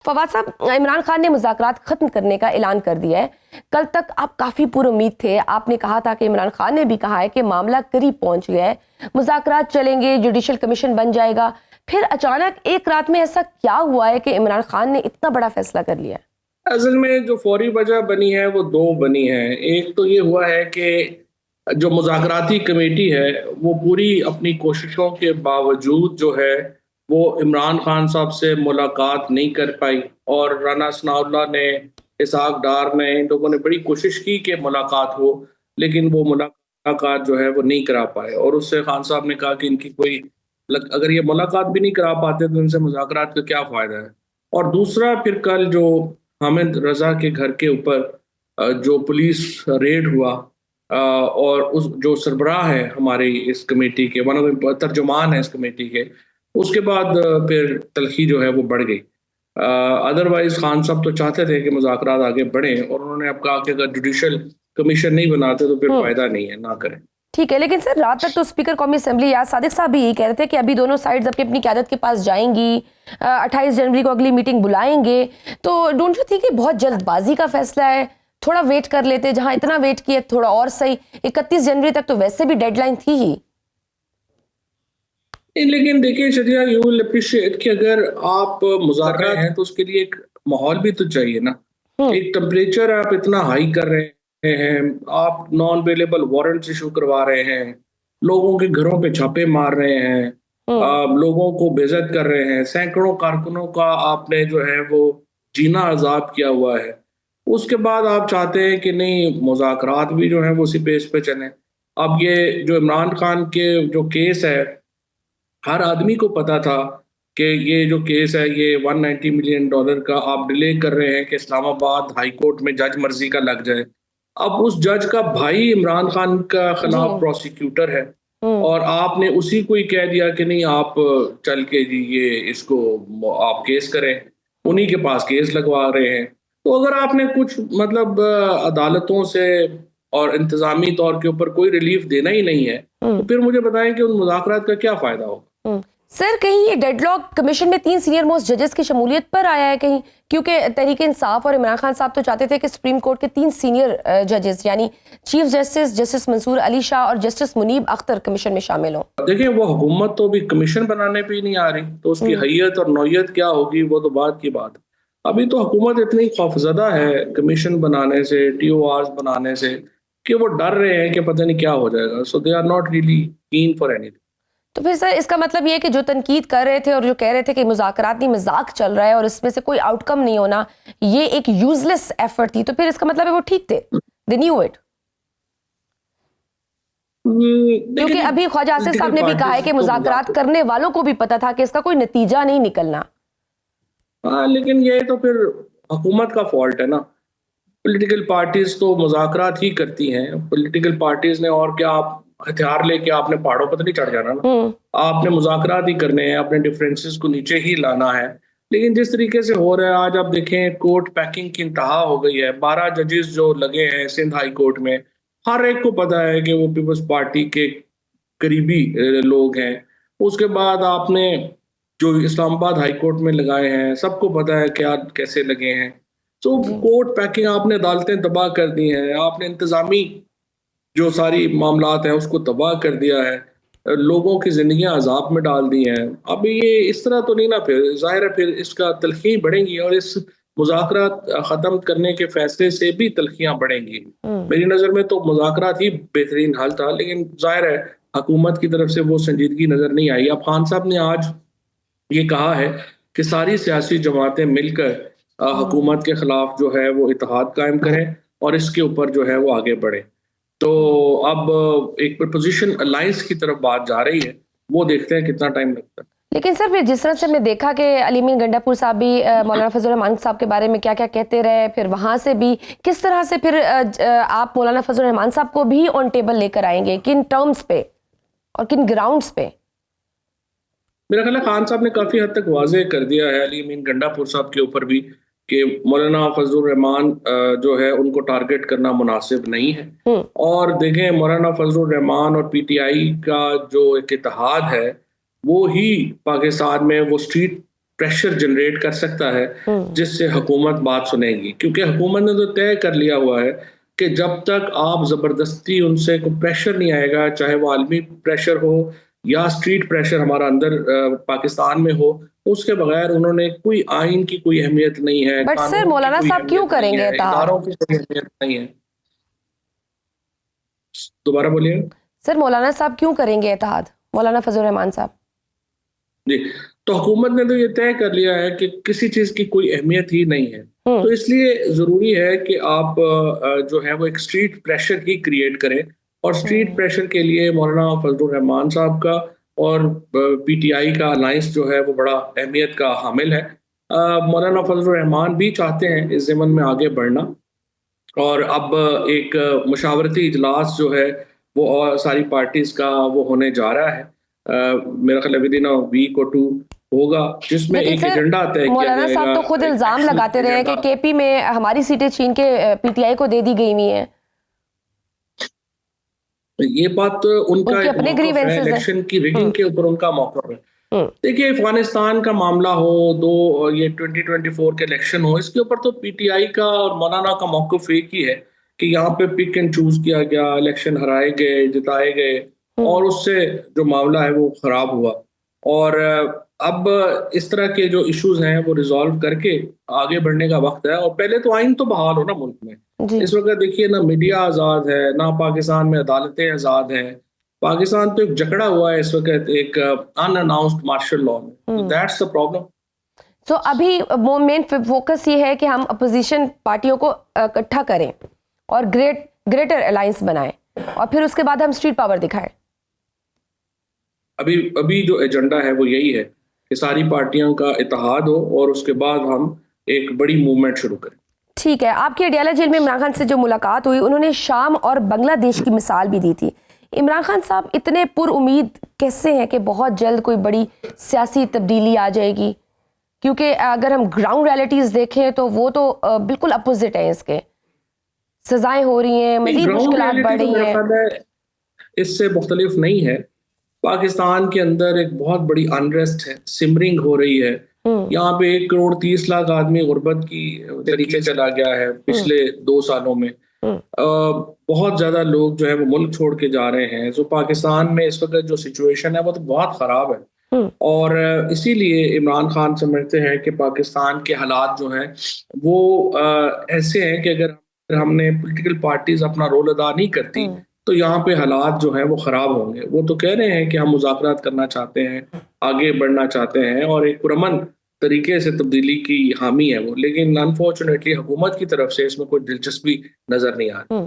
फवाद साहब, इमरान खान ने मुज़ाकरात खत्म करने का ऐलान कर दिया है। कल तक आप काफी पुरुम्मीद थे। आपने कहा था कि इमरान खान ने भी कहा है कि मामला करीब पहुंच गया है, मुज़ाकरात चलेंगे, जुडिशल कमीशन बन जाएगा। फिर अचानक एक रात में ऐसा क्या हुआ है कि इमरान खान ने इतना बड़ा फैसला कर लिया है? असल में जो फौरी वजह बनी है वो दो बनी है। एक तो ये हुआ है कि जो मुज़ाकराती कमेटी है वो पूरी अपनी कोशिशों के बावजूद जो है वो इमरान खान साहब से मुलाकात नहीं कर पाई, और राना सनाउल्लाह ने, इसहाक डार ने, इन लोगों ने बड़ी कोशिश की कि मुलाकात हो, लेकिन वो मुलाकात जो है वो नहीं करा पाए। और उससे खान साहब ने कहा कि इनकी कोई अगर ये मुलाकात भी नहीं करा पाते तो इनसे मुज़ाकरात का क्या फ़ायदा है। और दूसरा, फिर कल जो हामिद रज़ा के घर के ऊपर जो पुलिस रेड हुआ, और उस जो सरबराह है हमारी इस कमेटी के, वन ऑफ द तर्जुमान है इस कमेटी के, उसके बाद फिर तलखी जो है वो बढ़ गई। अदरवाइज खान साहब तो चाहते थे कि मुज़ाकरात आगे बढ़ें, और उन्होंने अब कहा कि अगर जुडिशल कमीशन नहीं बनाते तो फिर फ़ायदा नहीं है, ना करें। ठीक है, लेकिन सर रात तक तो स्पीकर कौमी असेंबली याद सादिक साहब भी यही कह रहे थे कि अभी दोनों साइड्स अपनी अपनी क़यादत के पास जाएंगी, 28 जनवरी को अगली मीटिंग बुलाएंगे। तो डोंट यू थिंक कि बहुत जल्दबाजी का फैसला है? थोड़ा वेट कर लेते, जहां इतना वेट किया थोड़ा और सही। 31 जनवरी तक तो वैसे भी डेडलाइन थी ही। लेकिन देखिए शरिया, यू विल अप्रिशिएट कि अगर आप मुज़ाकरात हैं तो उसके लिए एक माहौल भी तो चाहिए ना। हम्म। एक टेम्परेचर आप इतना हाई कर रहे हैं, आप नॉन अवेलेबल वारंट्स इशू करवा रहे हैं, लोगों के घरों पे छापे मार रहे हैं, हम्म। लोगों को बेइज्जत कर रहे हैं, सैकड़ों कारकुनों का आपने जो है वो जीना अजाब किया हुआ है। उसके बाद आप चाहते हैं कि नहीं, मुज़ाकरात भी जो है वो उसी पेस पे चलें। अब ये जो इमरान खान के जो केस है, हर आदमी को पता था कि ये जो केस है ये 190 मिलियन डॉलर का आप डिले कर रहे हैं कि इस्लामाबाद हाई कोर्ट में जज मर्जी का लग जाए। अब उस जज का भाई इमरान खान का जी। खिलाफ प्रोसिक्यूटर है, हम्म। और आपने उसी को ही कह दिया कि नहीं, आप चल के जी ये इसको आप केस करें, उन्हीं के पास केस लगवा रहे हैं। तो अगर आपने कुछ मतलब अदालतों से और इंतजामी तौर के ऊपर कोई रिलीफ देना ही नहीं है, हम्म। तो फिर मुझे बताएं कि उन मुज़ाकरात का क्या फ़ायदा होगा। सर, कहीं ये डेडलॉक कमीशन में 3 सीनियर मोस्ट जजेस की शमूलियत पर आया है कहीं? क्योंकि तहरीक इंसाफ और इमरान खान साहब तो चाहते थे कि सुप्रीम कोर्ट के 3 सीनियर जजेस यानी chief justice justice Mansoor Ali Shah और जस्टिस मुनीब अख्तर कमीशन में शामिल हों। देखिए, वो हुकूमत तो अभी कमीशन बनाने पे ही नहीं आ रही, तो उसकी हैयत और नौयत क्या होगी वो तो बाद की बात है। अभी तो हुकूमत इतनी खौफजदा है कमीशन बनाने से, टीओआरस बनाने से, कि वो डर रहे हैं कि पता नहीं क्या हो जाएगा। So they are not really keen for anything. तो फिर सर इसका मतलब ये है कि जो तनकीद कर रहे थे और जो कह रहे थे कि मुज़ाकराती मजाक चल रहा है और इसमें से कोई आउटकम नहीं होना, ये एक यूजलेस एफर्ट थी, तो फिर इसका मतलब है वो ठीक थे, दे न्यू इट। क्योंकि देखिए, अभी ख्वाजा आसिफ साहब पॉलिटिकल ने भी कहा है पार्टीज कि तो मुज़ाकरात करने वालों को भी पता था कि इसका कोई नतीजा नहीं निकलना। हाँ, लेकिन ये तो फिर हुकूमत का फॉल्ट है ना। पॉलिटिकल पार्टीज तो मुज़ाकरात ही करती हैं। पॉलिटिकल पार्टीज ने और क्या, आप हथियार लेके आपने पहाड़ों पर तो नहीं चढ़ जाना ना। हम्म। आपने मुज़ाकरात ही करने हैं, अपने डिफरेंसेस को नीचे ही लाना है। लेकिन जिस तरीके से हो रहा है आज, आप देखें कोर्ट पैकिंग की इंतहा हो गई है। 12 जजेस जो लगे हैं सिंध हाई कोर्ट में, हर एक को पता है कि वो पीपल्स पार्टी के करीबी लोग हैं। उसके बाद आपने जो इस्लामाबाद हाई कोर्ट में लगाए हैं, सबको पता है क्या कैसे लगे हैं। तो जी। कोर्ट पैकिंग, आपने अदालतें तबाह कर दी हैं, आपने इंतजामी जो सारी मामलात हैं उसको तबाह कर दिया है, लोगों की जिंदगियां अजाब में डाल दी हैं। अब ये इस तरह तो नहीं ना, फिर जाहिर है फिर इसका तलखी बढ़ेंगी, और इस मुज़ाकरात ख़त्म करने के फैसले से भी तलखियां बढ़ेंगी। हम्म। मेरी नज़र में तो मुज़ाकरात ही बेहतरीन हल था, लेकिन जाहिर है हुकूमत की तरफ से वो संजीदगी नज़र नहीं आई। अब खान साहब ने आज ये कहा है कि सारी सियासी जमातें मिलकर हुकूमत के खिलाफ जो है वो इत्तेहाद कायम करें, और इसके ऊपर जो है वो आगे बढ़े। तो अब एक प्रपोजिशन अलायंस की तरफ बात जा रही है, वो देखते हैं कितना टाइम लगता है। लेकिन सर फिर जिस तरह से हमने देखा कि अलीमीन गंडापुर साहब भी मौलाना फजल रहमान साहब के बारे में क्या क्या कहते रहे, फिर वहां से भी किस तरह से फिर आप मौलाना फजल रहमान साहब को भी ऑन टेबल लेकर आएंगे, किन टर्म्स पे और किन ग्राउंड्स पे? मेरा ख्याल है खान साहब ने काफी हद तक वाज़ेह कर दिया है अली मीन गंडापुर साहब के ऊपर भी, कि मौलाना फजलुर रहमान जो है उनको टारगेट करना मुनासिब नहीं है। हम्म। और देखें, मौलाना फजलुर रहमान और पीटीआई का जो एक इत्तेहाद है, वो ही पाकिस्तान में वो स्ट्रीट प्रेशर जनरेट कर सकता है जिससे हुकूमत बात सुनेगी, क्योंकि हुकूमत ने तो तय कर लिया हुआ है कि जब तक आप ज़बरदस्ती उनसे कोई प्रेशर नहीं आएगा, चाहे वो आलमी प्रेशर हो या स्ट्रीट प्रेशर हमारा अंदर पाकिस्तान में हो, उसके बगैर उन्होंने कोई आइन की कोई अहमियत नहीं है, बट सर कानून की मौलाना कोई साहब क्यों अहमियत नहीं करेंगे है, एतहाद? इदारों की कोई अहमियत नहीं है। दोबारा बोलिए। सर मौलाना साहब क्यों करेंगे एतहाद, मौलाना फजल रहमान साहब? जी, तो हुकूमत ने तो ये तय कर लिया है कि किसी चीज़ की कोई अहमियत ही नहीं है। तो इसलिए ज़रूरी है कि आप जो है वो एक स्ट्रीट प्रेशर ही क्रिएट करें, और स्ट्रीट प्रेशर के लिए मौलाना फजलुर रहमान साहब का और पीटीआई का अलायंस जो है वो बड़ा अहमियत का हामिल है। मौलाना फजलुर रहमान भी चाहते हैं इस ज़िमन में आगे बढ़ना, और अब एक मुशावरती इजलास जो है वो और सारी पार्टीज का वो होने जा रहा है। मेरा ख्याल है विदिन अ वीक और टू होगा, जिसमें लेकिन एक सर एजेंडा तय किया मौलाना जाएगा, साहब तो खुद एक इल्जाम एक्शन लगाते रहे हैं कि एजेंडा। केपी में हमारी सीटें छीन के पीटीआई को दे दी गई हुई हैं। ये बात तो उनका उनके एक अपने मौक़िफ़ है, ग्रीवेंसेस हैं। इलेक्शन की रिगिंग के ऊपर उनका मौक़िफ़ है। हम्म, देखिए, अफगानिस्तान का मामला हो, ये 2024 के इलेक्शन हो, इसके ऊपर तो पीटीआई का और मौलाना का मौक़िफ़ एक ही है कि यहाँ पे पिक एंड चूज़ किया गया, इलेक्शन हराए गए, जिताए गए, और उससे जो मामला है वो ख़राब हुआ। और अब इस तरह के जो इश्यूज़ हैं वो रिज़ॉल्व करके आगे बढ़ने का वक़्त है, और पहले तो आइन तो बहाल हो ना मुल्क में। जी इस वक़्त देखिए, ना मीडिया आज़ाद है, ना पाकिस्तान में अदालतें आज़ाद हैं। पाकिस्तान तो एक जकड़ा हुआ है इस वक़्त एक अनअनाउंस्ड मार्शल लॉ में। तो दैट्स द प्रॉब्लम। तो अभी वो मेन फोकस ये है कि हम अपोजिशन पार्टियों को इकट्ठा करें और ग्रेटर अलायंस बनाएं, और फिर उसके बाद हम स्ट्रीट पावर दिखाएं। अभी अभी जो एजेंडा है वो यही है कि सारी पार्टियों का इत्तेहाद हो और उसके बाद हम एक बड़ी मूवमेंट शुरू करें। ठीक है, आपकी अडियाला जेल में इमरान खान से जो मुलाकात हुई, उन्होंने शाम और बांग्लादेश की मिसाल भी दी थी। इमरान खान साहब इतने पुरउम्मीद कैसे हैं कि बहुत जल्द कोई बड़ी सियासी तब्दीली आ जाएगी? क्योंकि अगर हम ग्राउंड रियलिटीज देखें तो वो तो बिल्कुल अपोजिट है इसके। सजाएं हो रही हैं, मजीद ग्राउंड मुश्किलात रियलिटी बढ़ तो रही मेरा हैं। ख्याल है इससे मुख्तलिफ नहीं है। पाकिस्तान के अंदर एक बहुत बड़ी अनरेस्ट है, सिमरिंग हो रही है। यहाँ पे 1 करोड़ 30 लाख आदमी गुर्बत की तरीके चला गया है पिछले 2 सालों में। बहुत ज़्यादा लोग जो है वो मुल्क छोड़ के जा रहे हैं। जो पाकिस्तान में इस वक्त जो सिचुएशन है वो तो बहुत ख़राब है, और इसीलिए इमरान खान समझते हैं कि पाकिस्तान के हालात जो हैं वो ऐसे हैं कि अगर हमने पॉलिटिकल पार्टीज अपना रोल अदा नहीं करती तो यहाँ पे हालात जो हैं वो ख़राब होंगे। वो तो कह रहे हैं कि हम मुज़ाकरात करना चाहते हैं, आगे बढ़ना चाहते हैं, और एक पुरअमन तरीके से तब्दीली की हामी है वो, लेकिन अनफॉर्चुनेटली हुकूमत की तरफ से इसमें कोई दिलचस्पी नज़र नहीं आ रही।